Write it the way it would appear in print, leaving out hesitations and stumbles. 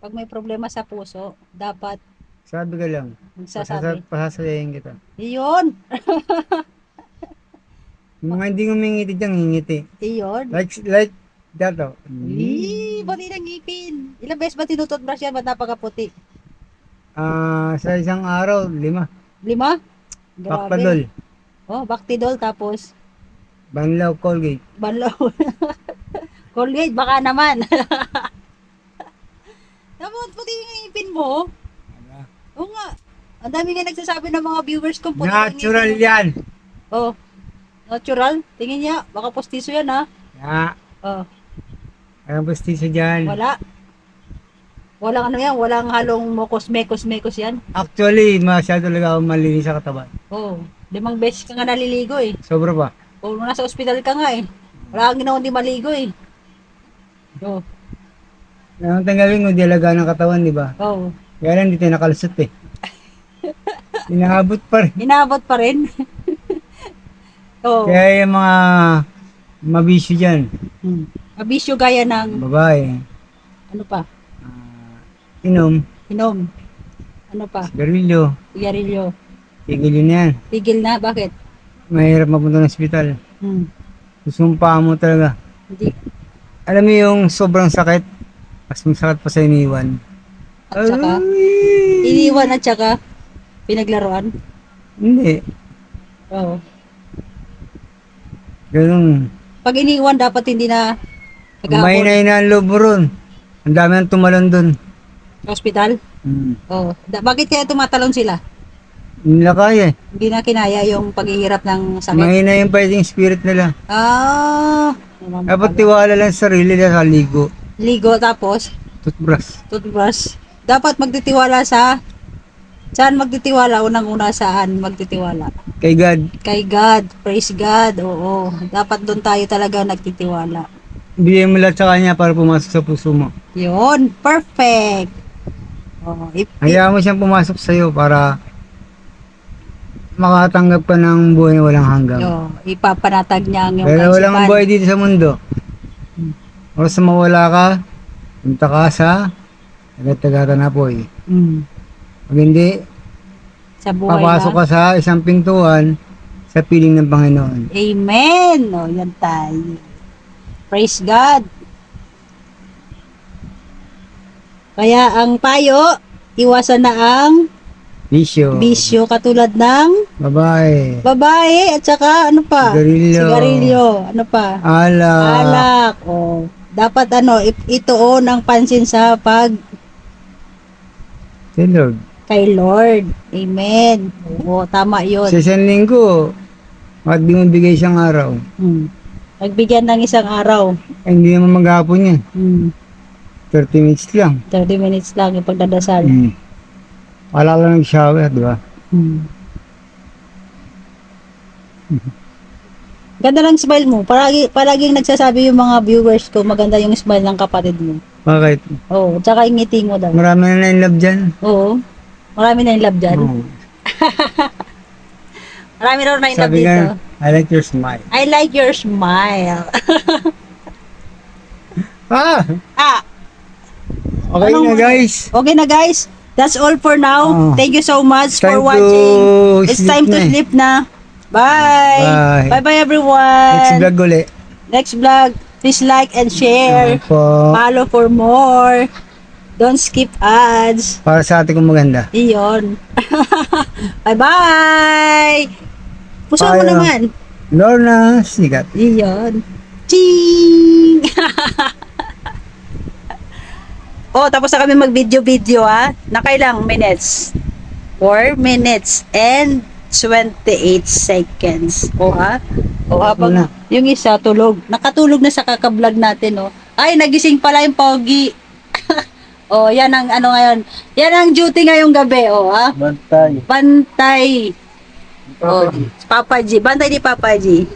Pag may problema sa puso, dapat Sabi ka lang. magsasabi. Pasasayahin kita. Iyon. Yung mga hindi ngumingiti dyan, ngingiti. Iyon. Like that, oh. Pati ng ngipin. Ilang beses ba tinututbrush yan? Ba't napakaputi? Sa isang araw, 5. 5? Grabe. Pactadol, Oh, Bactidol tapos Banlaw, Colgate. Banlaw. Colgate, baka naman. Tapos puti yung ngipin mo. Oo nga. Ang dami nga nagsasabi ng mga viewers ko puti yung Natural ngipin mo. yan. Oh, natural. Tingin niya, baka postiso yan ha. Ya, Oh, ang pustiso dyan. wala. Walang ano yan, walang halong mekos-mekos yan. Actually, masyado talaga ako malinis sa katawan. Oh, 5 beses ka nga naliligo eh. Sobra pa. O nasa ospital ka nga eh. Wala kang ginawa hindi maligo eh. Oh, Ang tanggalin ko, di alaga ng katawan, di ba? oh. Kaya lang, di tayo nakalusot eh. Inaabot pa rin. Inaabot pa rin. Oh. Kaya yung mga mabisyo dyan, Abisyo gaya ng babae, ano pa? inom, Inom. Ano pa? garilyo, Sigarilyo. tigil yun yan. Tigil na, bakit? Mahirap mapunta ng ospital. Susumpa mo talaga. Hindi. Alam mo yung sobrang sakit, mas masakit pa sa iniwan. At saka, Ay! iniwan at saka, pinaglaruan. Hindi, Oo. ganun. Pag iniwan, dapat hindi na May nag-aabot na ang loob mo ron. Ang dami nang tumalon dun. sa ospital. Oo. Bakit kaya tumatalon sila? Hindi nila kaya eh. Hindi na kinaya yung paghihirap ng sakit. Mahina yung fighting spirit nila. Naman Dapat pala. tiwala lang sa sarili nila sa ligo. Ligo tapos, Toothbrush. toothbrush. Dapat magtitiwala saan magtitiwala? Unang-una saan magtitiwala? Kay God. Kay God. Praise God. Oo. Dapat doon tayo talaga nagtitiwala. Bigyan mo lahat sa kanya para pumasok sa puso mo. Yun. Perfect. Oo. Hayaan mo siyang pumasok sa'yo para makatanggap ka ng buhay na walang hanggang. Ipapanatag niya ang iyong Dahil walang kaisipan. buhay dito sa mundo. Oras na mawala ka, punta ka sa tagat-tagata na po eh. Pag hindi, Sa buhay papasok na. ka sa isang pintuan sa piling ng Panginoon. Amen. O, yan tayo. Praise God. Kaya ang payo, iwasan na ang Bisyo. bisyo katulad ng Babae. babae at saka ano pa? Sigarilyo. Sigarilyo. Ano pa? Alak. Alak. O, dapat ituon ang pansin sa Si Lord. kay Lord. Amen. Oo, tama yun. Sa isang linggo, bakit di mo bigay isang araw? Nagbigyan ng isang araw. Ay, hindi naman maghapon yan. 30 minutes lang. 30 minutes lang yung pagdadasal. Wala lang nag-shower, di ba? Ganda ng smile mo. Palaging nagsasabi yung mga viewers ko, maganda yung smile ng kapatid mo. Bakit? Oo, tsaka yung ngiti mo daw. Marami na in love dyan. Oo. Marami na yung love dyan. Oo. Marami na in love Sabi dito. nga, I like your smile. I like your smile. Ah! Okay Anong- na guys. Okay na guys. That's all for now. Oh. Thank you so much for Time to watching. It's sleep time to na eh. sleep na. Bye. Bye. Bye-bye everyone. Next vlog ulit. Next vlog. Please like and share. Po. Follow for more. Don't skip ads. Para sa ating kong maganda. Iyon. Bye-bye. Puso mo Bye, naman. Lorna, sikat. Iyon. Ching! Oh, tapos na kami mag-video-video ha. Nakailang minutes? 4 minutes and 28 seconds. O ha? O habang na. yung isa tulog. Nakatulog na sa kaka-vlog natin oh. Ay, nagising pala yung pogi. Oh, yan ang ano ngayon. Yan ang duty ngayong gabi, oh ha. Bantay. Bantay. Oh, Papa G. Bantay ni Papa G.